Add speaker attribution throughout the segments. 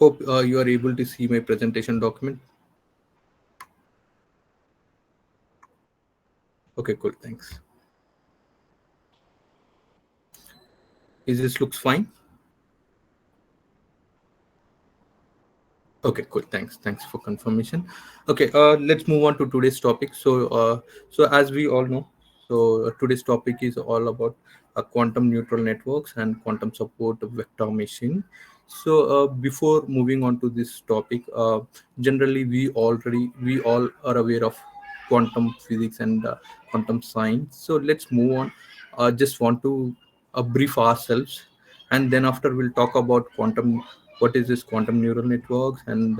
Speaker 1: Hope you are able to see my presentation document. Okay, cool. Thanks. Is this looks fine? Okay, cool. Thanks for confirmation. Okay, let's move on to today's topic. So as we all know, today's topic is all about quantum neutral networks and quantum support vector machine. Before moving on to this topic, generally we all are aware of quantum physics and quantum science. So let's move on. Just want to brief ourselves, and then after we'll talk about quantum, what is this quantum neural networks, and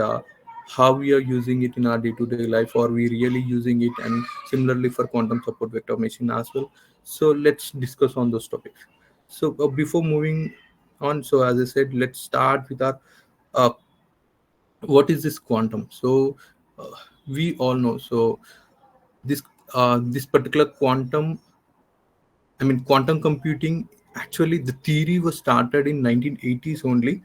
Speaker 1: how we are using it in our day-to-day life, or we really using it, and similarly for quantum support vector machine as well. So let's discuss on those topics. Before moving on, so as I said, let's start with our uh, what is this quantum. Uh, we all know, this this particular quantum, I mean, quantum computing, actually, the theory was started in 1980s only,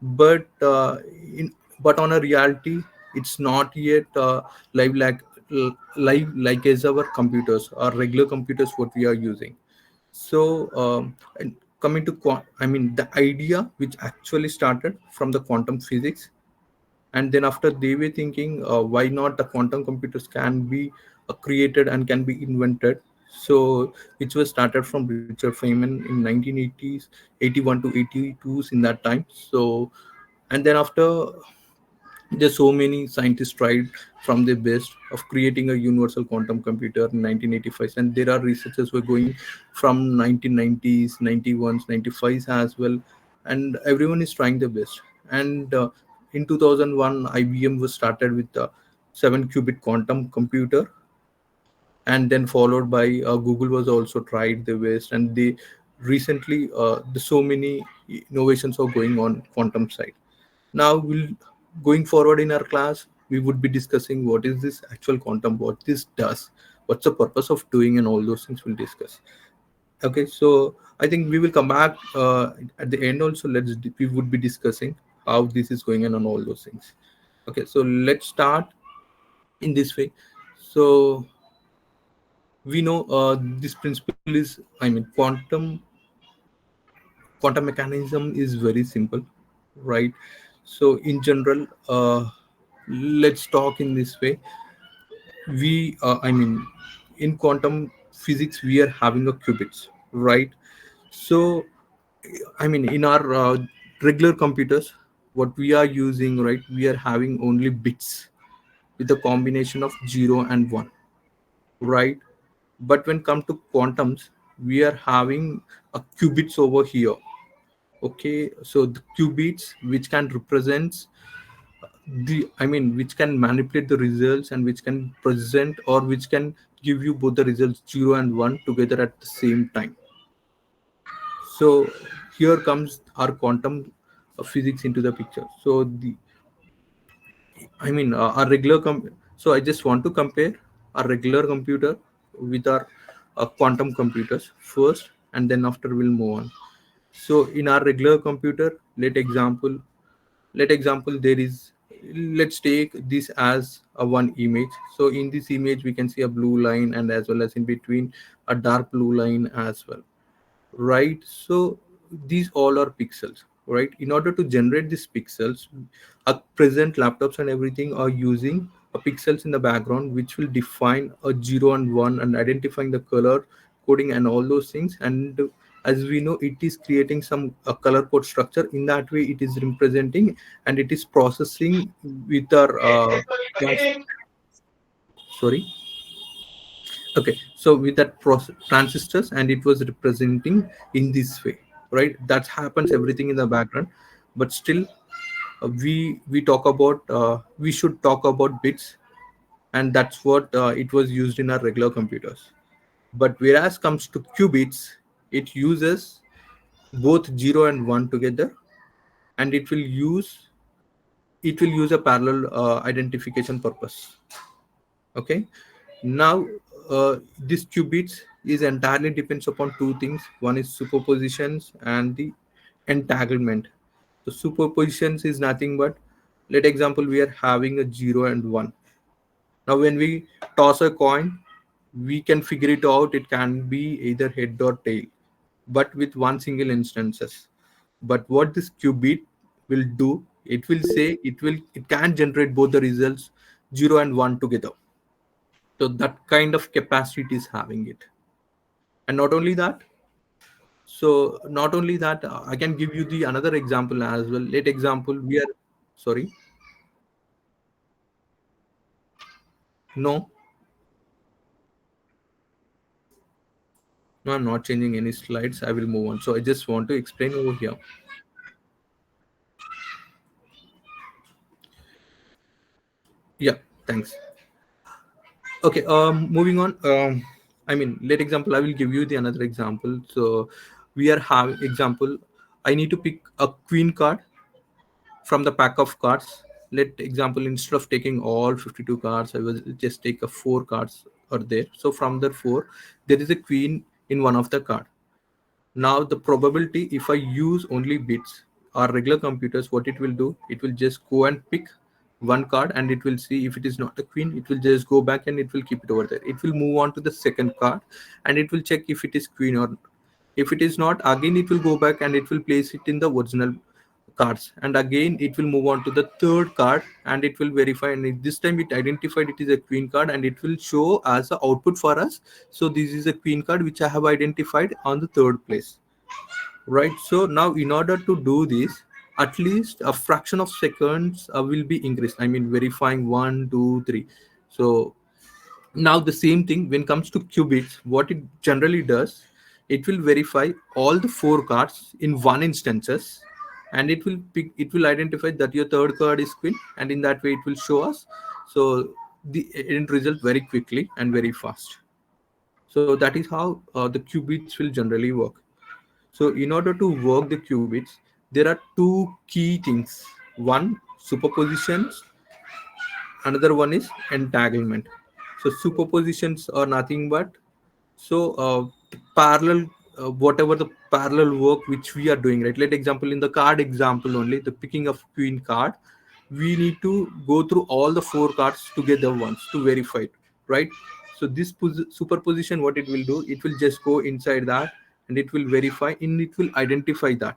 Speaker 1: but in but on a reality, it's not yet live live like as our computers or regular computers what we are using. And coming to I mean, the idea which actually started from the quantum physics, and then after they were thinking, why not the quantum computers can be created and can be invented. So which was started from Richard Feynman in 1980s, 81 to 82s in that time. And then after, there's so many scientists tried from their best of creating a universal quantum computer in 1985, and there are researchers were going from 1990s, 91s, 95s as well, and everyone is trying their best. And in 2001, IBM was started with the 7-qubit quantum computer, and then followed by Google was also tried their best, and they recently there's so many innovations are going on quantum side. Now we'll going forward in our class, we would be discussing what is this actual quantum, what this does, what's the purpose of doing, and all those things we'll discuss. Okay, so I think we will come back at the end also. We would be discussing how this is going on and all those things. Okay, so let's start in this way. So we know this principle is, I mean, quantum mechanism is very simple, right? So in general, let's talk in this way. I mean, in quantum physics we are having a qubits, right? So I mean, in our regular computers, what we are using, right, we are having only bits with a combination of 0 and 1, right? But when come to quantums, we are having a qubits over here. Okay, so the qubits which can represent I mean, which can manipulate the results, and which can present, or which can give you both the results 0 and 1 together at the same time. So here comes our quantum physics into the picture. I mean, our so I just want to compare our regular computer with our quantum computers first, and then after we'll move on. So in our regular computer, let example there is, let's take this as a one image. So in this image we can see a blue line, and as well as in between a dark blue line as well, right? So these all are pixels, right? In order to generate these pixels, our present laptops and everything are using a pixels in the background, which will define a 0 and 1 and identifying the color coding and all those things. And as we know, it is creating some color code structure. In that way it is representing, and it is processing with our sorry. Okay, so with that process transistors, and it was representing in this way, right? That happens everything in the background, but still we talk about we should talk about bits, and that's what it was used in our regular computers. But whereas comes to qubits, it uses both 0 and 1 together, and it will use a parallel identification purpose. Okay, now this qubits is entirely depends upon two things. One is superpositions and the entanglement. So superpositions is nothing but, let example, we are having a 0 and 1. Now when we toss a coin, we can figure it out. It can be either head or tail, but with one single instances. But what this qubit will do, it will say it can generate both the results 0 and 1 together. So that kind of capacity it is having it. And not only that, I can give you the another example as well. Let example, we are, sorry, no, no, I'm not changing any slides. I will move on. So I just want to explain over here. Yeah, thanks. Okay, moving on. I mean, let example, I will give you the another example. So we are having example, I need to pick a queen card from the pack of cards. Let example, instead of taking all 52 cards, I will just take a four cards are there. So from the four, there is a queen in one of the card. Now the probability, if I use only bits or regular computers, what it will do, it will just go and pick one card and it will see if it is not a queen, it will just go back and it will keep it over there. It will move on to the second card and it will check if it is queen or if it is not, again it will go back and it will place it in the original cards, and again it will move on to the third card and it will verify, and this time it identified it is a queen card and it will show as a output for us. So this is a queen card which I have identified on the third place, right? So now in order to do this, at least a fraction of seconds will be increased, I mean verifying one two three. So now the same thing when comes to qubits, what it generally does, it will verify all the four cards in one instances, and it will identify that your third card is queen, and in that way it will show us. So the end result very quickly and very fast. So that is how the qubits will generally work. So in order to work the qubits, there are two key things. One, superpositions, another one is entanglement. So superpositions are nothing but, so parallel, whatever the parallel work which we are doing, right? Let example, in the card example only, the picking of queen card, we need to go through all the four cards together once to verify it, right? So this superposition, what it will do, it will just go inside that and it will verify and it will identify that,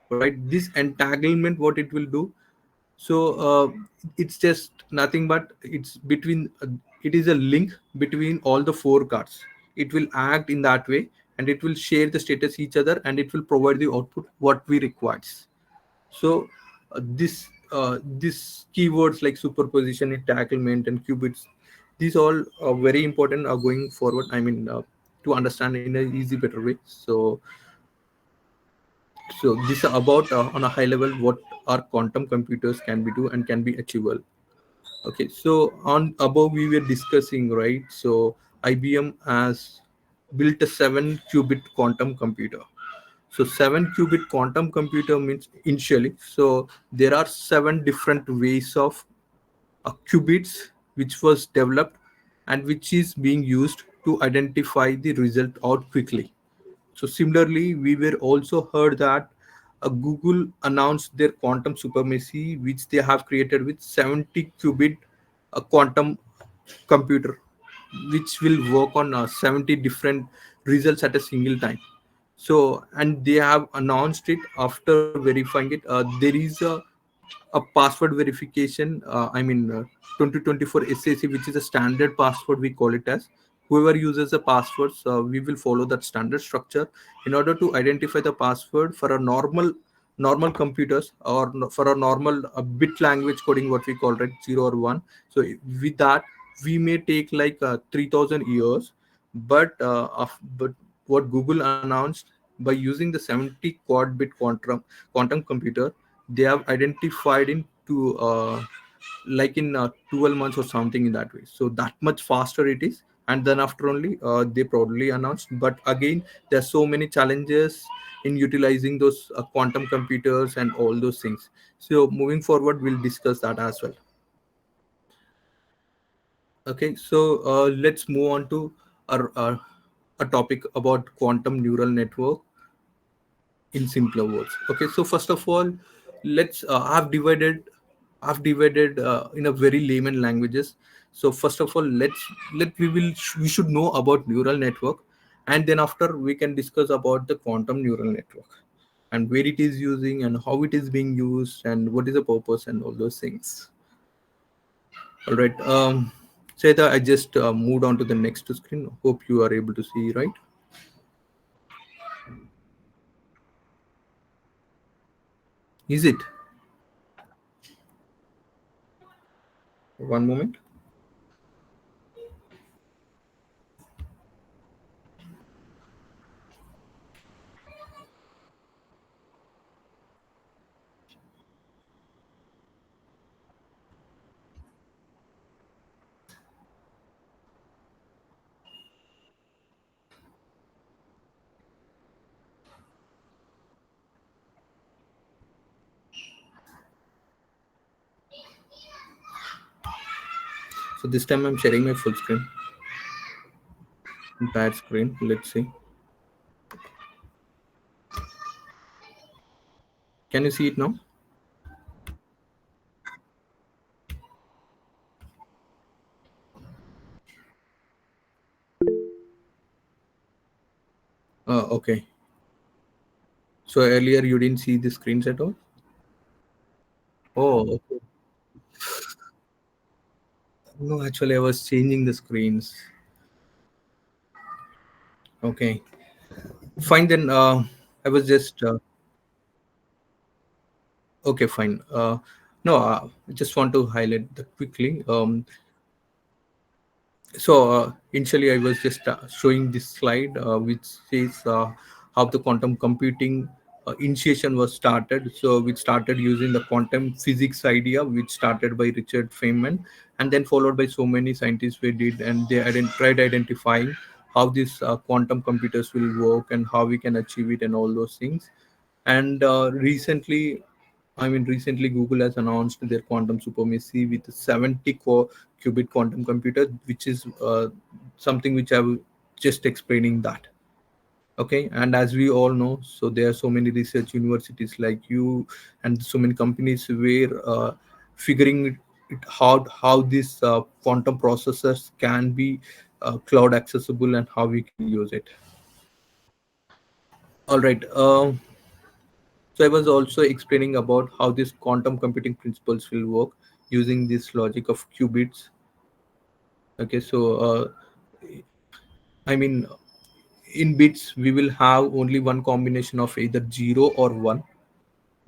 Speaker 1: right? This entanglement, what it will do, so it's just nothing but it's between it is a link between all the four cards. It will act in that way and it will share the status each other and it will provide the output what we requires. So this keywords like superposition, entanglement, and qubits, these all are very important going forward, I mean to understand in a easy better way. So this is about on a high level what our quantum computers can be do and can be achievable. Okay, so on above we were discussing, right? So IBM has built a 7 qubit quantum computer. So 7 qubit quantum computer means initially, so there are seven different ways of qubits which was developed and which is being used to identify the result out quickly. So similarly, we were also heard that Google announced their quantum supremacy, which they have created with 70 qubit quantum computer, which will work on 70 different results at a single time. So, and they have announced it after verifying it. There is a password verification. I mean, 2024 SAC, which is a standard password, we call it as. Whoever uses the passwords, we will follow that standard structure in order to identify the password for a normal computers or for a normal bit language coding, what we call, right, 0 or 1. So with that, we may take like 3,000 years, but what Google announced, by using the 70 quad bit quantum computer, they have identified into like in 12 months or something in that way. So that much faster it is, and then after only they probably announced. But again, there's so many challenges in utilizing those quantum computers and all those things. So moving forward, we'll discuss that as well. Okay, so let's move on to our a topic about quantum neural network. in simpler words. Okay, so first of all, let's I've divided in a very layman languages. So first of all, we should know about neural network, and then after we can discuss about the quantum neural network and where it is using and how it is being used and what is the purpose and all those things. All right. Seda, I just moved on to the next screen. Hope you are able to see, right? Is it? One moment. So this time I'm sharing my full screen, entire screen. Let's see. Can you see it now? Okay. So earlier you didn't see the screens at all? Oh, okay. No, actually I was changing the screens. Okay. Fine then. I was just okay. Fine. No, I just want to highlight that quickly. So initially, I was just showing this slide, which says how the quantum computing initiation was started. So we started using the quantum physics idea, which started by Richard Feynman, and then followed by so many scientists we did, and they tried identifying how these quantum computers will work and how we can achieve it and all those things. And recently Google has announced their quantum supremacy with 70 core qubit quantum computer, which is something which I will just explaining that. Okay, and as we all know, so there are so many research universities like you and so many companies where figuring how these quantum processors can be cloud accessible and how we can use it. All right. So I was also explaining about how these quantum computing principles will work using this logic of qubits. Okay, so I mean, in bits we will have only one combination of either zero or one,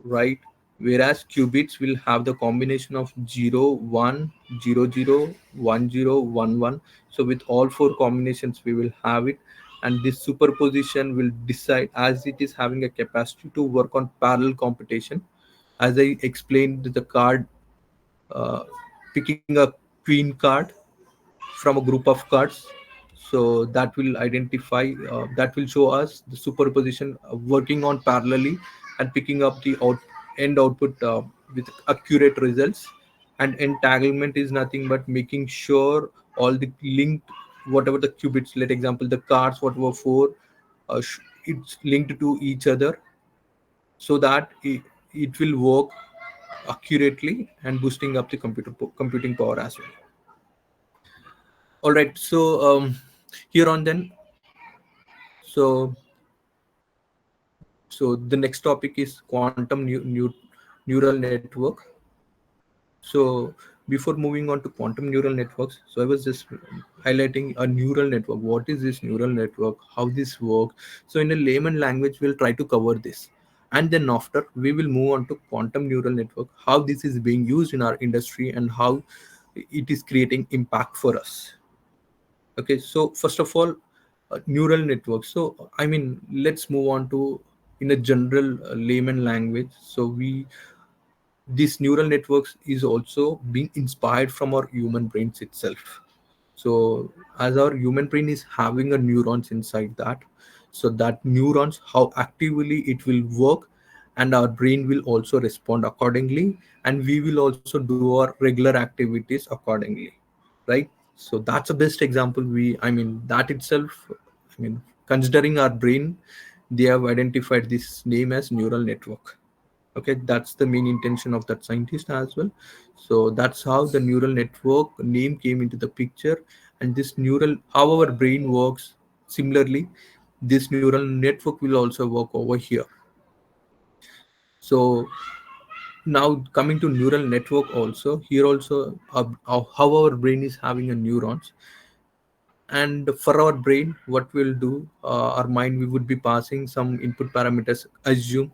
Speaker 1: right? Whereas qubits will have the combination of zero, one, zero, zero, one, zero, one, one. So with all four combinations we will have it, and this superposition will decide as it is having a capacity to work on parallel computation. As I explained, the card uh, picking a queen card from a group of cards, so that will identify that will show us the superposition working on parallelly and picking up the end output with accurate results. And entanglement is nothing but making sure all the linked, whatever the qubits, let example the cards whatever four, it's linked to each other, so that it will work accurately and boosting up the computing power as well. All right, so here on then, so the next topic is quantum neural network. So before moving on to quantum neural networks, so I was just highlighting a neural network. What is this neural network? How this works? So in a layman language, we'll try to cover this, and then after we will move on to quantum neural network, how this is being used in our industry and how it is creating impact for us. Okay, so first of all, neural networks. So let's move on to in a general layman language. So we these neural networks is also being inspired from our human brains itself. So as our human brain is having a neurons inside that, so that neurons how actively it will work, and our brain will also respond accordingly, and we will also do our regular activities accordingly, right? So that's the best example. That itself, considering our brain, they have identified this name as neural network. Okay, that's the main intention of that scientist as well. So that's how the neural network name came into the picture. And this neural, how our brain works, similarly this neural network will also work over here. So now coming to neural network, also here also how our brain is having a neurons. And for our brain, what we'll do, our mind, we would be passing some input parameters. Assume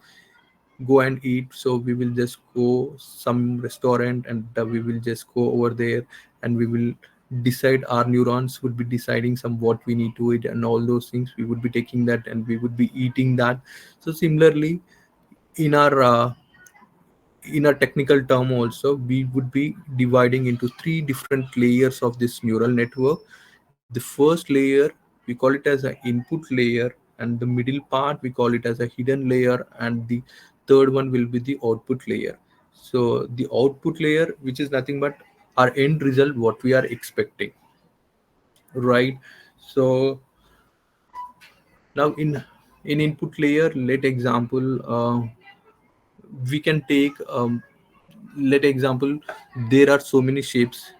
Speaker 1: go and eat, so we will just go some restaurant, and we will just go over there, and we will decide, our neurons would be deciding some what we need to eat and all those things. We would be taking that and we would be eating that. So similarly, in our in a technical term also, we would be dividing into three different layers of this neural network. The first layer, we call it as an input layer, and the middle part we call it as a hidden layer, and the third one will be the output layer. So the output layer, which is nothing but our end result, what we are expecting, right? So now in input layer, let example, we can take, let example, there are so many shapes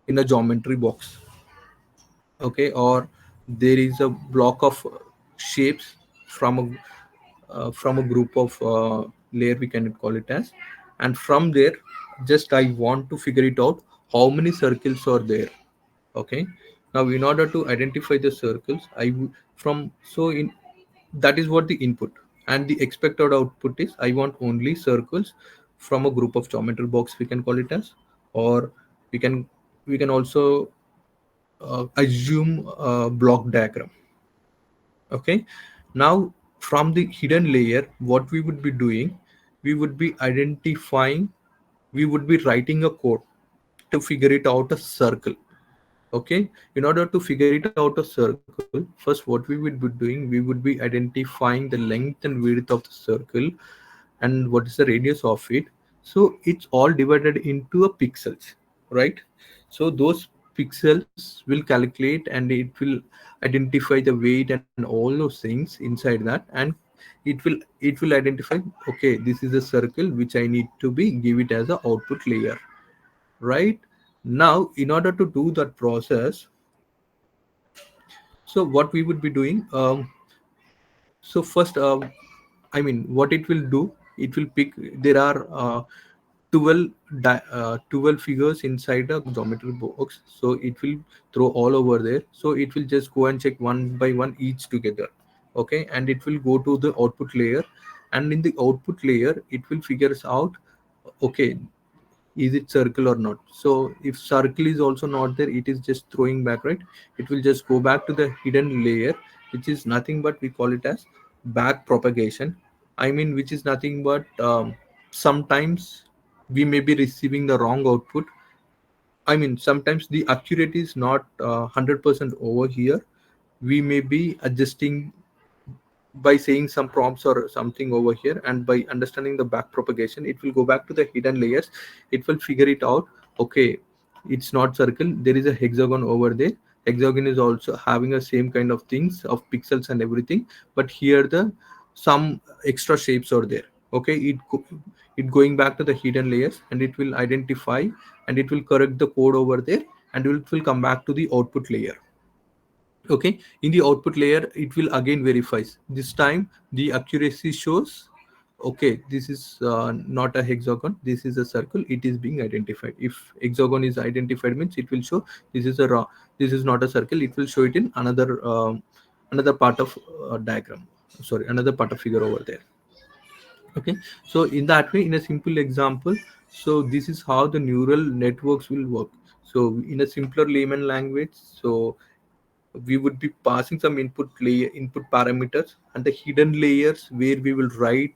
Speaker 1: in a geometry box. Okay, or there is a block of shapes from a group of layer, we can call it as. And from there, just I want to figure it out, how many circles are there. Okay, now in order to identify the circles, from, so in, that is what the input, and the expected output is, I want only circles from a group of geometry box, we can call it as. Or we can, we can also assume a block diagram. Okay, now from the hidden layer, what we would be doing, we would be identifying, we would be writing a code to figure it out a circle. Okay, in order to figure it out a circle, first what we would be doing, we would be identifying the length and width of the circle, and what is the radius of it. So it's all divided into a pixels, right? So those pixels will calculate, and it will identify the weight and all those things inside that. And it will identify, okay, this is a circle which I need to be give it as a output layer, right? Now in order to do that process, so what we would be doing, so first, I mean, what it will do, it will pick, there are 12 12 figures inside a geometry box, so it will throw all over there. So it will just go and check one by one each together. Okay, and it will go to the output layer, and in the output layer it will figures out, okay, is it circle or not. So if circle is also not there, it is just throwing back, right? It will just go back to the hidden layer, which is nothing but we call it as back propagation. I mean, which is nothing but, sometimes we may be receiving the wrong output. I mean, sometimes the accuracy is not 100% over here. We may be adjusting by saying some prompts or something over here, and by understanding the back propagation, it will go back to the hidden layers. It will figure it out, okay, it's not circle, there is a hexagon over there. Hexagon is also having a same kind of things of pixels and everything, but here the some extra shapes are there. Okay, it going back to the hidden layers, and it will identify, and it will correct the code over there, and it will come back to the output layer. Okay, in the output layer, it will again verifies, this time the accuracy shows, okay, this is not a hexagon, this is a circle, it is being identified. If hexagon is identified, means it will show this is a raw, this is not a circle, it will show it in another another part of diagram, sorry, another part of figure over there. Okay, so in that way, in a simple example, so this is how the neural networks will work. So in a simpler layman language, so we would be passing some input layer, input parameters, and the hidden layers where we will write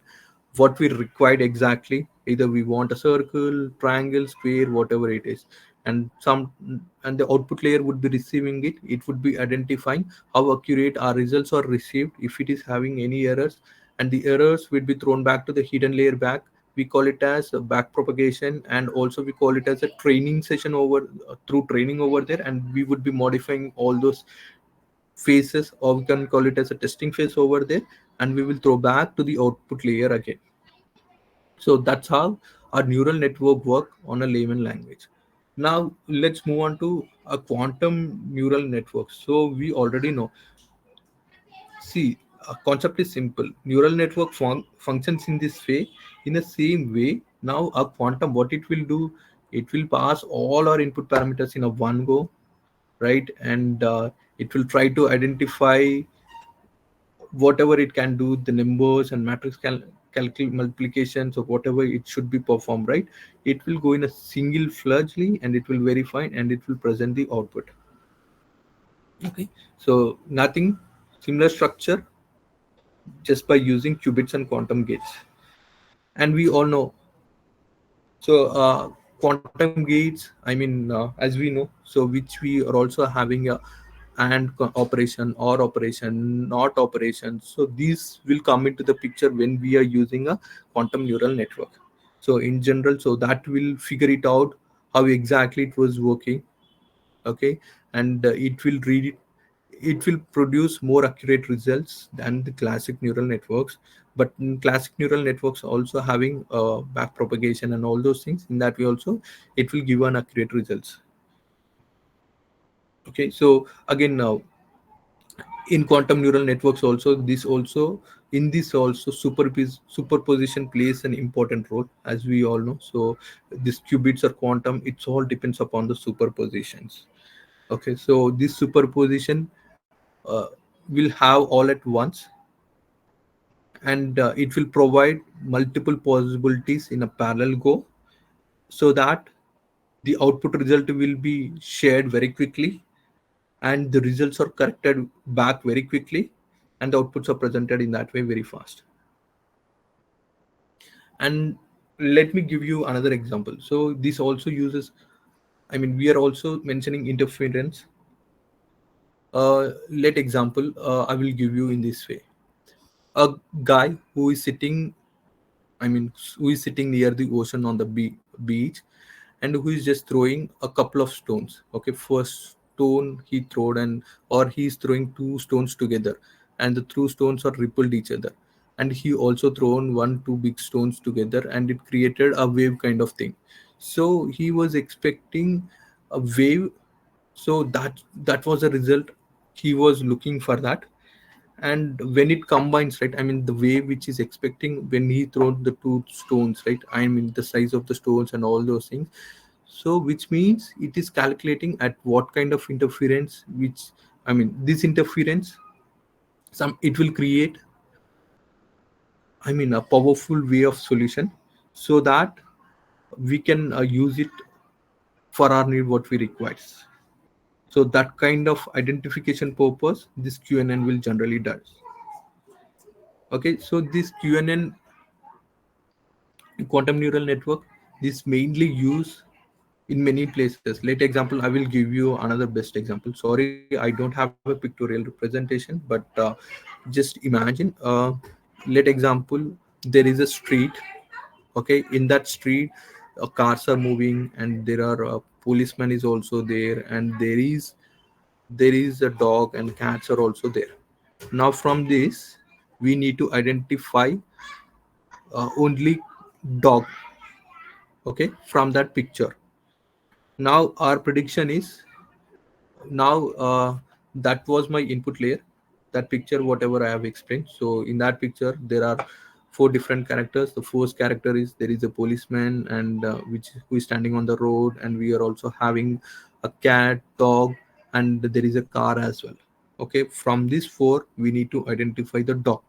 Speaker 1: what we required exactly. Either we want a circle, triangle, square, whatever it is. And some, and the output layer would be receiving it. It would be identifying how accurate our results are received, if it is having any errors, and the errors will be thrown back to the hidden layer back. We call it as a back propagation, and also we call it as a training session over, through training over there, and we would be modifying all those phases, or we can call it as a testing phase over there. and we will throw back to the output layer again. So that's how our neural network work on a layman language. Now let's move on to a quantum neural network. So we already know. See, a concept is simple. Neural network functions in this way, in the same way. Now a quantum, what it will do, it will pass all our input parameters in a one go, right? And it will try to identify whatever it can do, the numbers and matrix calculate multiplications or whatever it should be performed, right? It will go in a single fludgely and it will verify and it will present the output. Okay, so nothing, similar structure, just by using qubits and quantum gates. And we all know, so quantum gates, I mean, as we know, so which we are also having a operation or operation not operation, so these will come into the picture when we are using a quantum neural network. So in general, so that will figure it out how exactly it was working. Okay, and it will read it, it will produce more accurate results than the classic neural networks. But in classic neural networks also having back propagation and all those things, in that way also it will give an accurate results. Okay, so again now in quantum neural networks also, this also, in this also superposition plays an important role, as we all know. So this qubits or quantum, it's all depends upon the superpositions. Okay, so this superposition uh, will have all at once, and it will provide multiple possibilities in a parallel go, so that the output result will be shared very quickly, and the results are corrected back very quickly, and the outputs are presented in that way very fast. And let me give you another example. So this also uses, I mean, we are also mentioning interference. Let example, I will give you in this way. A guy who is sitting, I mean, who is sitting near the ocean on the beach, and who is just throwing a couple of stones. Okay, first stone he throwed, and or he is throwing two stones together, and the two stones are repelled each other. And he also thrown one, two big stones together, and it created a wave kind of thing. So he was expecting a wave. So that was a result he was looking for that. And when it combines, right, I mean the way which is expecting when he thrown the two stones, right, I mean the size of the stones and all those things. So which means it is calculating at what kind of interference, which, I mean this interference, some it will create, I mean a powerful way of solution, so that we can use it for our need what we requires. So that kind of identification purpose this QNN will generally does. Okay, so this QNN, quantum neural network, this mainly use in many places. Let example, I will give you another best example. Sorry, I don't have a pictorial representation, but just imagine, let example, there is a street. Okay, in that street cars are moving, and there are policeman is also there, and there is a dog and cats are also there. Now from this we need to identify only dog. Okay, from that picture. Now our prediction is, now that was my input layer, that picture whatever I have explained. So in that picture there are four different characters. The first character is, there is a policeman, and which who is standing on the road, and we are also having a cat, dog, and there is a car as well. Okay, from these four we need to identify the dog.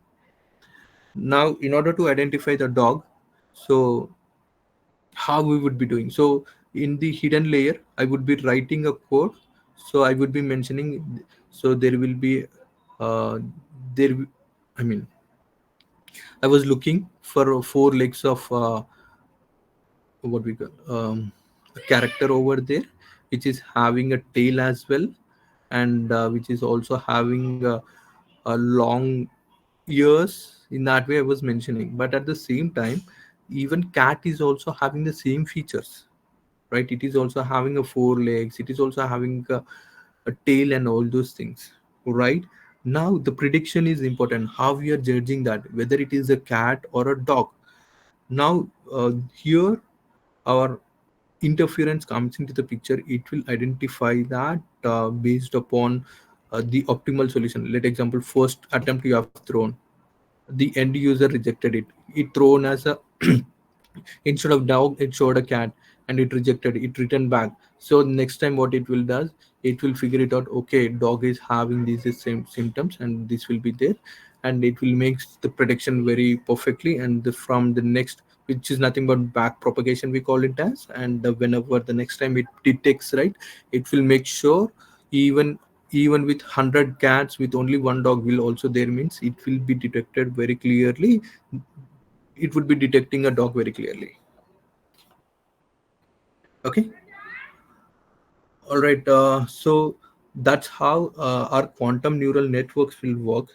Speaker 1: Now in order to identify the dog, so how we would be doing, so in the hidden layer I would be writing a code. So I would be mentioning, so there will be there I mean I was looking for four legs of what we call a character over there, which is having a tail as well, and which is also having a long ears. In that way I was mentioning, but at the same time even cat is also having the same features, right? It is also having a four legs, it is also having a tail and all those things, right? Now the prediction is important, how we are judging that whether it is a cat or a dog. Now here our interference comes into the picture. It will identify that based upon the optimal solution. Let example, first attempt you have thrown, the end user rejected it. It thrown as a instead of dog it showed a cat, and it rejected, it returned back. So next time what it will does, it will figure it out, okay, dog is having these same symptoms and this will be there, and it will make the prediction very perfectly. And from the next, which is nothing but back propagation we call it as, and whenever the next time it detects, right, it will make sure, even with 100 cats with only one dog will also there, means it will be detected very clearly. It would be detecting a dog very clearly. Okay. All right. So that's how our quantum neural networks will work.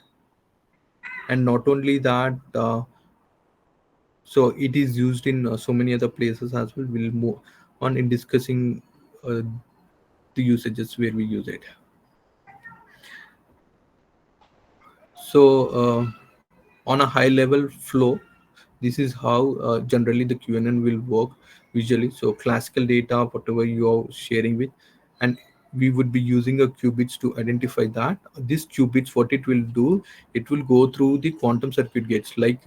Speaker 1: And not only that, so it is used in so many other places as well. We'll move on in discussing uh, the usages where we use it. So on a high level flow, this is how generally the QNN will work visually. So classical data, whatever you are sharing with, and we would be using a qubits to identify that. This qubits, what it will do, it will go through the quantum circuit gates, like,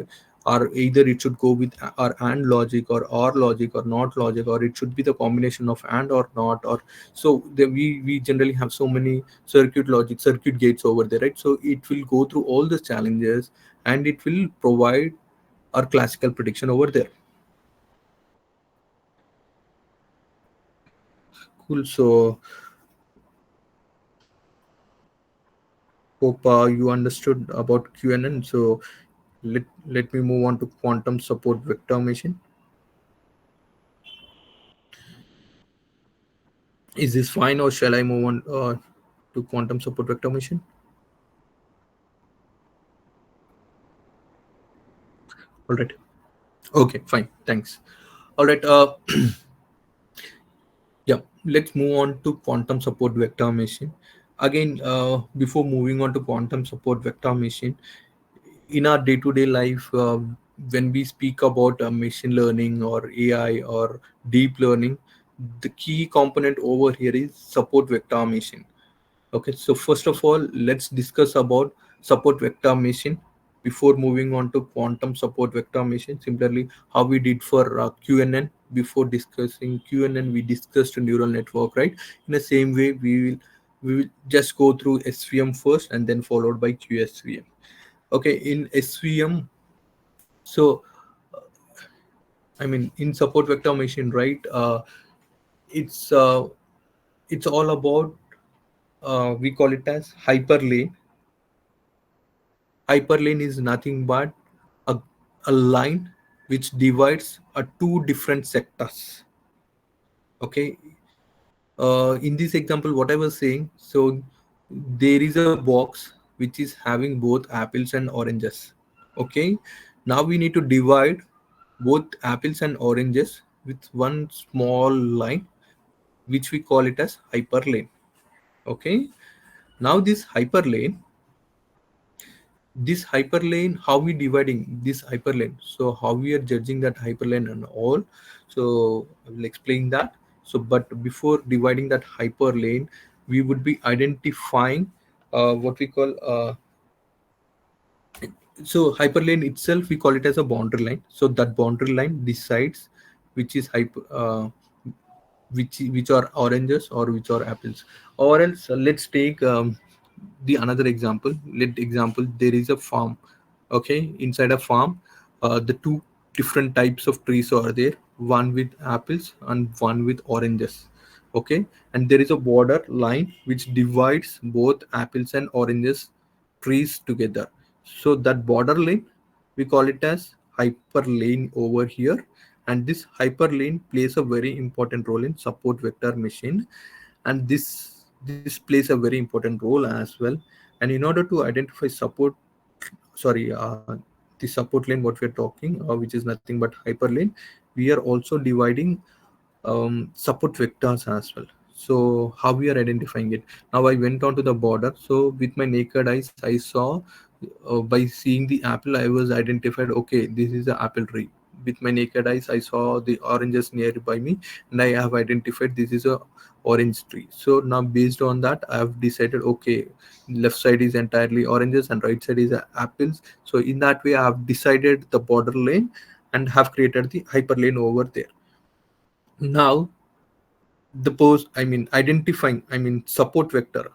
Speaker 1: or either it should go with our and logic or logic or not logic, or it should be the combination of and or not, or so we generally have so many circuit gates over there, right? So it will go through all the challenges, and it will provide our classical prediction over there. Cool. So hope you understood about QNN. So let me move on to quantum support vector machine. Is this fine, or shall I move on to quantum support vector machine? All right. Okay, fine. Thanks. All right. Yeah, let's move on to quantum support vector machine. Again, before moving on to quantum support vector machine, in our day-to-day life, when we speak about machine learning or AI or deep learning, the key component over here is support vector machine. Okay, so first of all, let's discuss about support vector machine before moving on to quantum support vector machine. Similarly, how we did for QNN. Before discussing QNN, we discussed neural network, right? In the same way, we will just go through SVM first and then followed by QSVM. Okay, in SVM, so I mean in support vector machine, right? It's uh, it's all about, we call it as hyperlane. Hyperlane is nothing but a, a line which divides two different sectors. Okay, in this example, what I was saying, so there is a box which is having both apples and oranges. Okay, now we need to divide both apples and oranges with one small line, which we call it as hyperlane. Okay, now this hyperlane, how we dividing this hyperlane, so how we are judging that hyperlane and all, so I will explain that. So but before dividing that hyperlane, we would be identifying what we call so hyperlane itself, we call it as a boundary line. So that boundary line decides which is which are oranges or which are apples. Or else let's take the another example. Let example, there is a farm. Okay, inside a farm, the two different types of trees are there, one with apples and one with oranges. Okay, and there is a border line which divides both apples and oranges trees together. So that border lane, we call it as hyperlane over here. And this hyperlane plays a very important role in support vector machine. And this plays a very important role as well. And in order to identify support, sorry, the support lane what we are talking, which is nothing but hyperlane, we are also dividing support vectors as well. So how we are identifying it? Now I went on to the border. So with my naked eyes, I saw, by seeing the apple, I was identified. Okay, this is the apple tree. With my naked eyes, I saw the oranges nearby me, and I have identified this is a orange tree. So now based on that, I have decided, okay, left side is entirely oranges and right side is apples. So in that way, I have decided the border lane and have created the hyperlane over there. Now the post, I mean identifying, I mean support vector,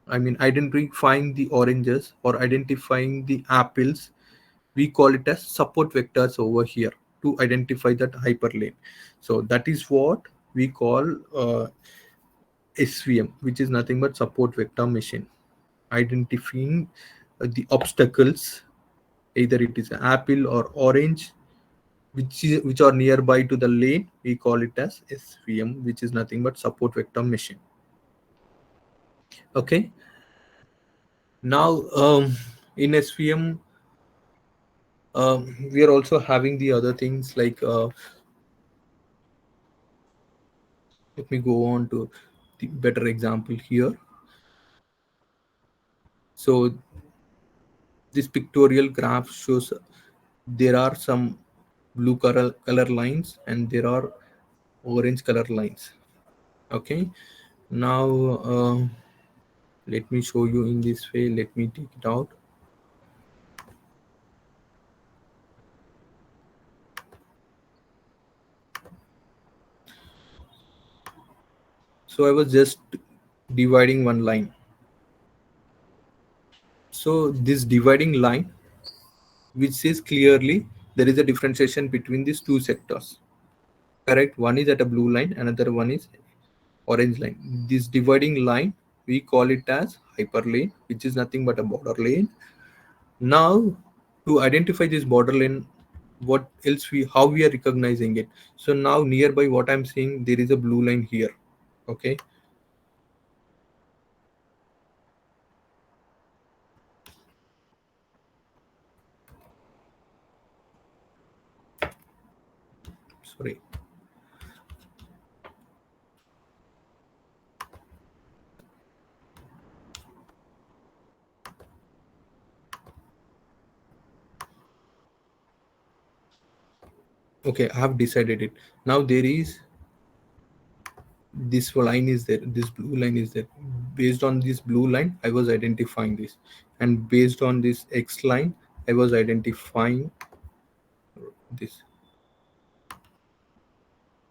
Speaker 1: I mean identifying the oranges or identifying the apples, we call it as support vectors over here to identify that hyperlane. So that is what we call SVM, which is nothing but support vector machine, identifying the obstacles, either it is apple or orange, which are nearby to the lane. We call it as SVM, which is nothing but support vector machine. Okay. Now, in SVM, we are also having the other things like, let me go on to the better example here. So this pictorial graph shows there are some blue color lines and there are orange color lines. Okay. Now, let me show you in this way. Let me take it out. So I was just dividing one line. So this dividing line, which says clearly there is a differentiation between these two sectors. Correct? One is at a blue line, another one is orange line. This dividing line, we call it as hyperlane, which is nothing but a border lane. Now, to identify this border lane, what else how we are recognizing it? So now nearby what I'm seeing, there is a blue line here. Okay. Sorry. Okay, I have decided it. Now there is this line is there, this blue line is there. Based on this blue line, I was identifying this, and based on this X line, I was identifying this.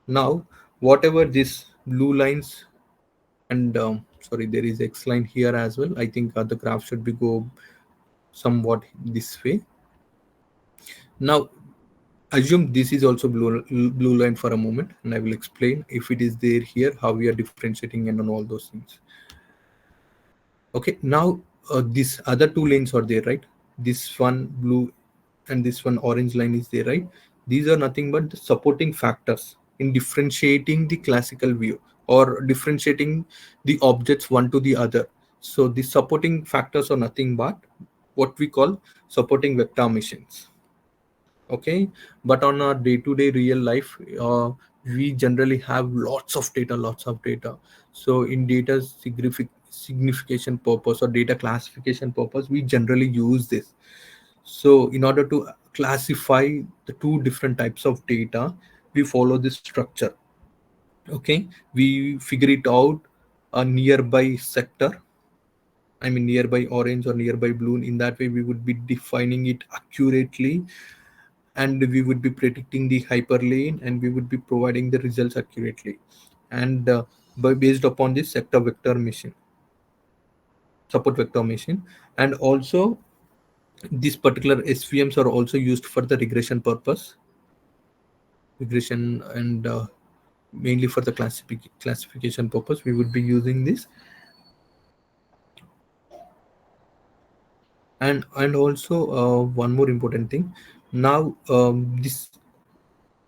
Speaker 1: Now, whatever this blue lines and sorry, there is X line here as well. I think the graph should be go somewhat this way. Now, assume this is also blue line for a moment, and I will explain if it is there here how we are differentiating and on all those things. Okay, now these other two lanes are there, right? This one blue and this one orange line is there, right? These are nothing but the supporting factors in differentiating the classical view or differentiating the objects one to the other. So the supporting factors are nothing but what we call supporting vector machines. Okay, but on our day-to-day real life, we generally have lots of data. So in data signification purpose or data classification purpose, we generally use this. So in order to classify the two different types of data, we follow this structure. Okay, we figure it out a nearby sector, I mean nearby orange or nearby blue. In that way we would be defining it accurately, and we would be predicting the hyperlane, and we would be providing the results accurately, and based upon this sector vector machine, support vector machine. And also these particular SVMs are also used for the regression purpose, regression, and mainly for the classification purpose we would be using this. And also one more important thing. Now this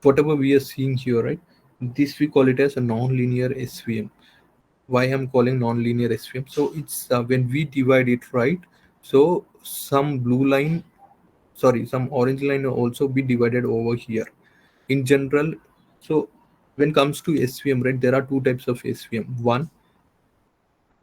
Speaker 1: whatever we are seeing here, right, this we call it as a non-linear SVM. Why I'm calling non-linear SVM? So it's when we divide it, right, so some blue line, sorry, some orange line will also be divided over here in general. So when comes to SVM, right, there are two types of SVM.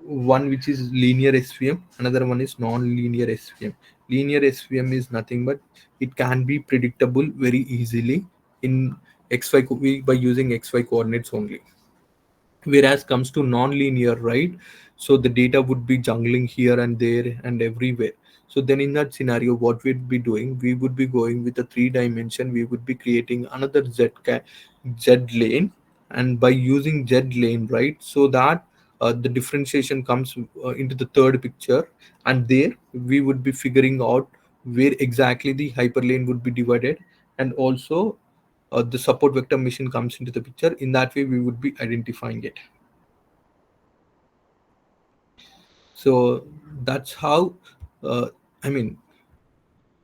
Speaker 1: One which is linear SVM, another one is non-linear SVM. Linear SVM is nothing but it can be predictable very easily in by using XY coordinates only. Whereas comes to non-linear, right, so the data would be jungling here and there and everywhere. So then in that scenario, what we'd be doing, we would be going with a three dimension, we would be creating another z lane. And by using z lane, right, so that the differentiation comes into the third picture, and there we would be figuring out where exactly the hyperlane would be divided. And also the support vector machine comes into the picture. In that way we would be identifying it. So that's how uh, I mean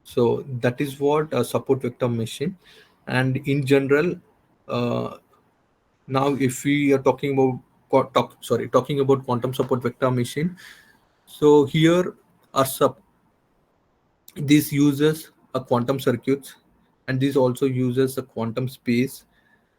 Speaker 1: so that is what a support vector machine. And in general, uh, now if we are talking about talking about quantum support vector machine, so here are this uses a quantum circuits, and this also uses a quantum space.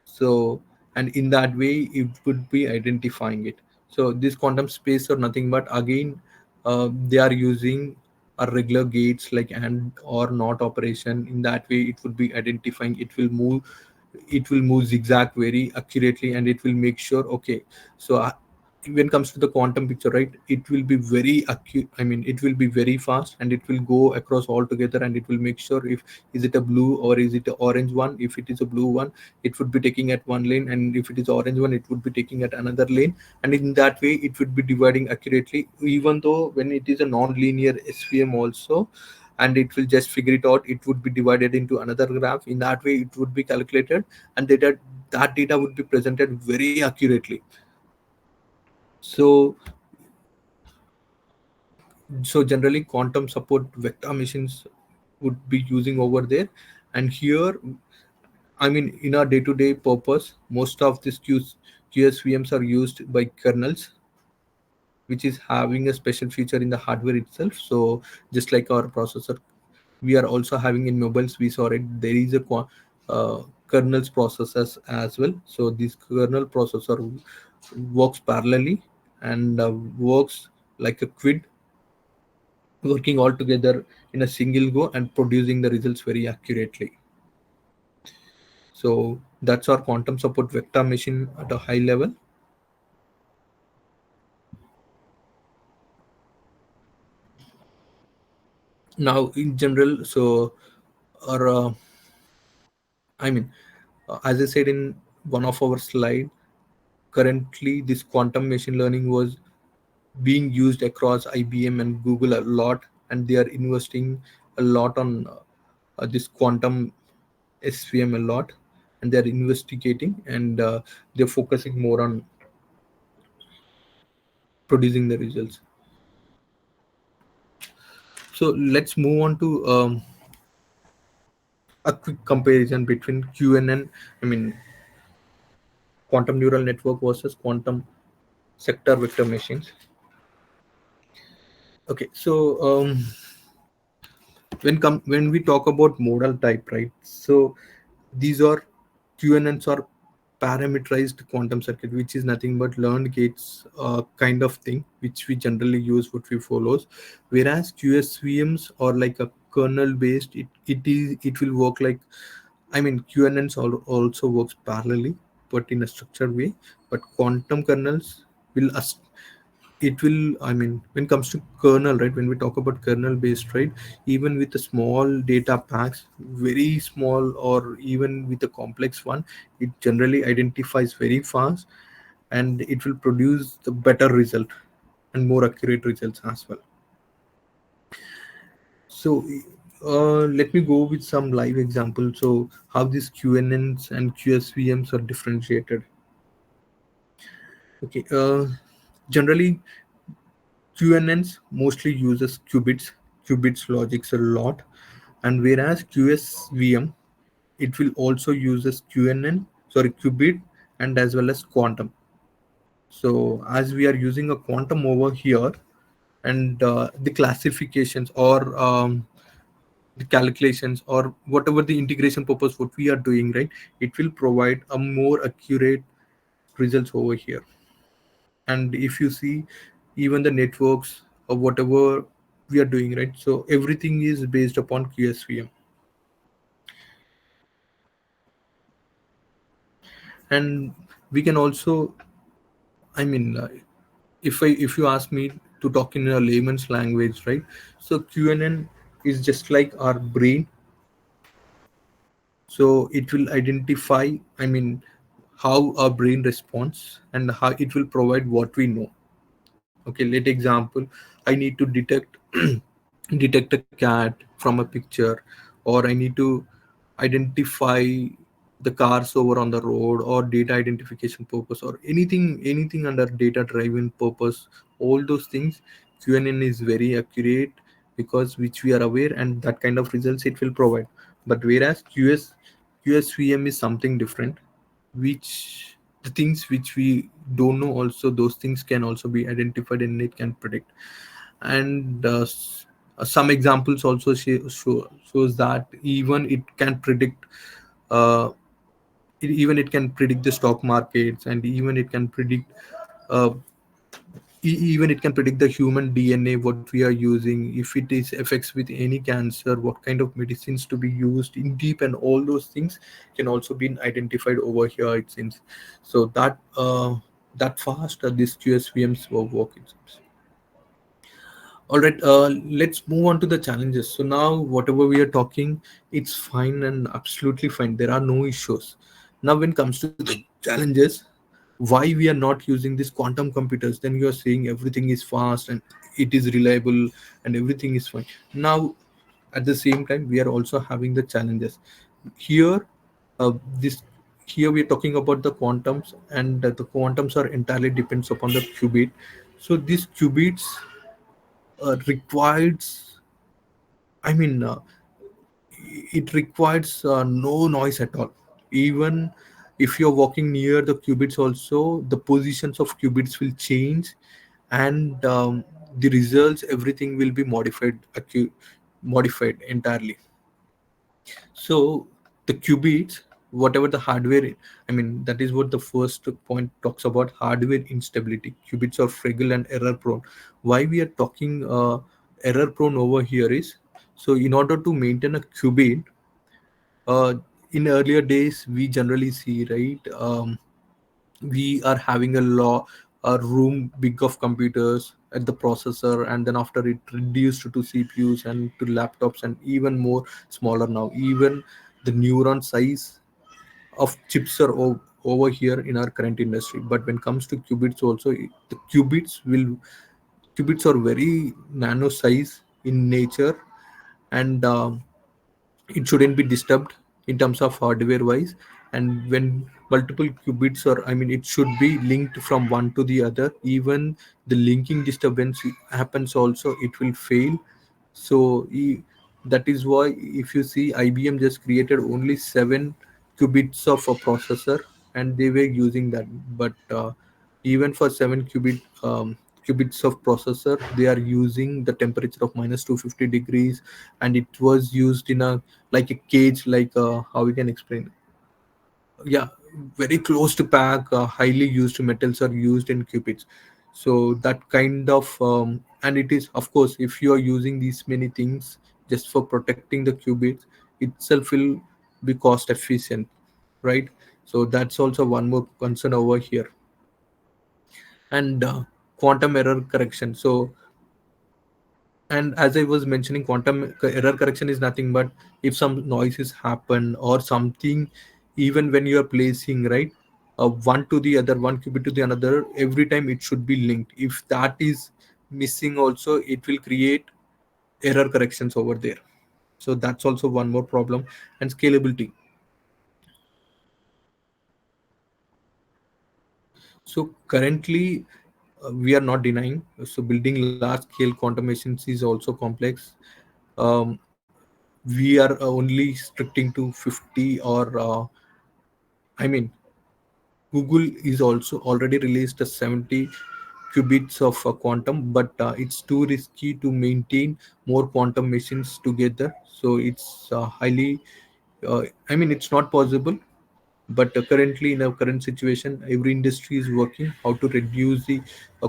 Speaker 1: So, and in that way it would be identifying it. So this quantum space or nothing but again, they are using a regular gates like and or not operation. In that way it would be identifying, it will move zigzag very accurately, and it will make sure, okay, so when it comes to the quantum picture, right, it will be very acute, I mean it will be very fast, and it will go across all together, and it will make sure if is it a blue or is it a orange one. If it is a blue one, it would be taking at one lane, and if it is orange one, it would be taking at another lane. And in that way it would be dividing accurately, even though when it is a non-linear SVM also, and it will just figure it out, it would be divided into another graph. In that way it would be calculated, and that data would be presented very accurately. So generally quantum support vector machines would be using over there. And here, I mean, in our day-to-day purpose, most of these QSVMs are used by kernels, which is having a special feature in the hardware itself. So just like our processor, we are also having in mobiles, we saw it, there is a kernels processors as well. So this kernel processor works parallelly, and works like a quid, working all together in a single go and producing the results very accurately. So that's our quantum support vector machine at a high level. Now in general, so our I mean as I said in one of our slide, currently this quantum machine learning was being used across IBM and Google a lot, and they are investing a lot on this quantum SVM a lot, and they are investigating, and they're focusing more on producing the results. So let's move on to a quick comparison between QNN, I mean quantum neural network versus quantum sector vector machines. Okay, so when we talk about model type, right? So these are QNNs are parameterized quantum circuit, which is nothing but learned gates kind of thing, which we generally use, what we follows. Whereas QSVMs are like a kernel based. It will work like, I mean QNNs also works parallelly, but in a structured way. But quantum kernels will it will, I mean when it comes to kernel, right, when we talk about kernel based, right, even with the small data packs, very small, or even with a complex one, it generally identifies very fast, and it will produce the better result and more accurate results as well. So let me go with some live examples, so how these QNNs and QSVMs are differentiated. Okay, generally QNNs mostly uses qubits logics a lot, and whereas QSVM, it will also uses qubit, and as well as quantum. So as we are using a quantum over here, and the classifications or the calculations or whatever the integration purpose what we are doing, right, it will provide a more accurate results over here. And if you see even the networks or whatever we are doing, right, so everything is based upon QSVM. And we can also, I mean, if you ask me to talk in a layman's language, right, so QNN is just like our brain. So it will identify, I mean, how our brain responds and how it will provide what we know. Okay, let example, I need to detect detect a cat from a picture, or I need to identify the cars over on the road, or data identification purpose, or anything under data driven purpose. All those things, QNN is very accurate, because which we are aware, and that kind of results it will provide. But whereas QSVM is something different, which the things which we don't know also, those things can also be identified and it can predict. And some examples also shows that even it can predict, uh, even it can predict the stock markets, and even it can predict, uh, even it can predict the human DNA what we are using, if it is affects with any cancer, what kind of medicines to be used in deep, and all those things can also be identified over here, it seems. So that fast these QSVMs work, it seems. All right, let's move on to the challenges. So now, whatever we are talking, it's fine and absolutely fine. There are no issues. Now, when it comes to the challenges, why we are not using these quantum computers? Then you are saying everything is fast and it is reliable and everything is fine. Now, at the same time, we are also having the challenges. Here, this here we are talking about the quantums, and the quantums are entirely depends upon the qubit. So these qubits requires, I mean, it requires no noise at all. Even if you're walking near the qubits also, the positions of qubits will change, and the results, everything will be modified entirely. So the qubits, whatever the hardware, I mean, that is what the first point talks about: hardware instability. Qubits are fragile and error prone. Why we are talking error prone over here is, so in order to maintain a qubit, uh, in earlier days we generally see, right, we are having a room big of computers at the processor, and then after it reduced to CPUs and to laptops, and even more smaller now. Even the neuron size of chips are over here in our current industry. But when it comes to qubits also, the qubits are very nano size in nature, and it shouldn't be disturbed in terms of hardware wise. And when multiple qubits are, I mean, it should be linked from one to the other. Even the linking disturbance happens also, it will fail. So that is why, if you see, IBM just created only 7 qubits of a processor, and they were using that. But even for 7 qubits of processor, they are using the temperature of minus 250 degrees, and it was used in a, like a cage, like how we can explain, yeah, very close to pack, highly used metals are used in qubits. So that kind of, and it is, of course, if you are using these many things just for protecting the qubits, itself will be cost efficient, right? So that's also one more concern over here. And quantum error correction. So, and as I was mentioning, error correction is nothing but, if some noises happen or something, even when you are placing, right, one to the other, one qubit to the another, every time it should be linked. If that is missing also, it will create error corrections over there. So that's also one more problem. And scalability. So currently, we are not denying. So building large scale quantum machines is also complex. Um, we are only restricting to 50, or I mean, Google is also already released a 70 qubits of quantum, but it's too risky to maintain more quantum machines together. So it's highly, I mean, it's not possible. But currently, in our current situation, every industry is working how to reduce the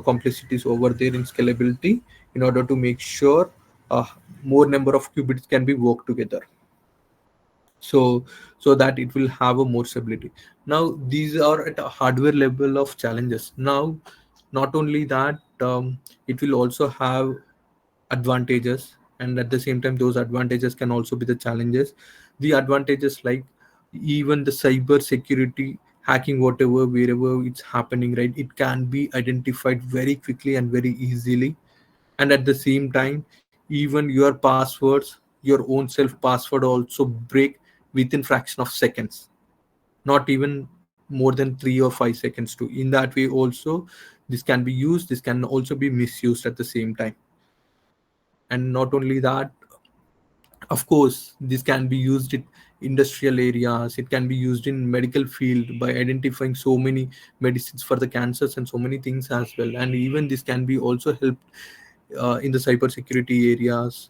Speaker 1: complexities over there in scalability in order to make sure uh, more number of qubits can be worked together, so so that it will have a more stability. Now these are at a hardware level of challenges. Now not only that, it will also have advantages, and at the same time those advantages can also be the challenges. The advantages, like even the cyber security, hacking, whatever, wherever it's happening, right, it can be identified very quickly and very easily. And at the same time, even your passwords, your own self password also break within fraction of seconds, not even more than 3 or 5 seconds too. In that way also, this can be used, this can also be misused at the same time. And not only that, of course, this can be used in industrial areas, it can be used in medical field by identifying so many medicines for the cancers and so many things as well. And even this can be also helped in the cyber security areas,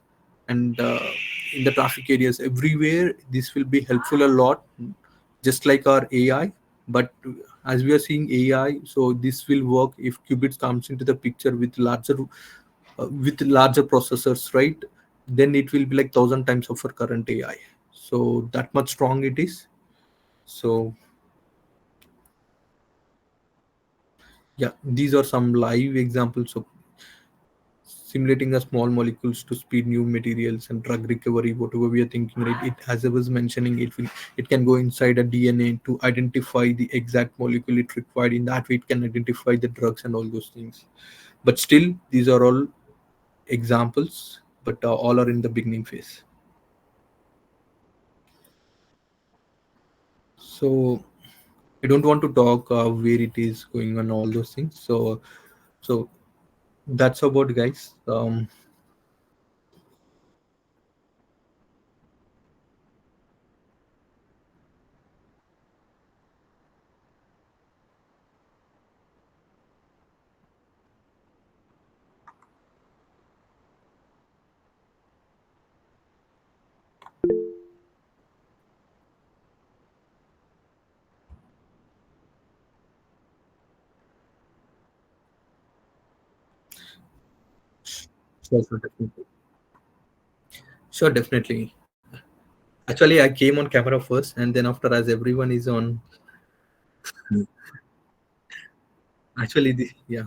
Speaker 1: and in the traffic areas, everywhere this will be helpful a lot, just like our AI. But as we are seeing AI, so this will work if qubits comes into the picture with larger processors, right? Then it will be like 1,000 times of our current AI. So that much strong it is. So yeah, these are some live examples of simulating a small molecules to speed new materials and drug recovery, whatever we are thinking, right? It, as I was mentioning, it can go inside a DNA to identify the exact molecule it required. In that way, it can identify the drugs and all those things. But still, these are all examples, but all are in the beginning phase. So I don't want to talk where it is going on, all those things. So that's about, guys. Sure, sure, definitely. Sure, definitely. Actually, I came on camera first, and then after, as everyone is on, actually, yeah.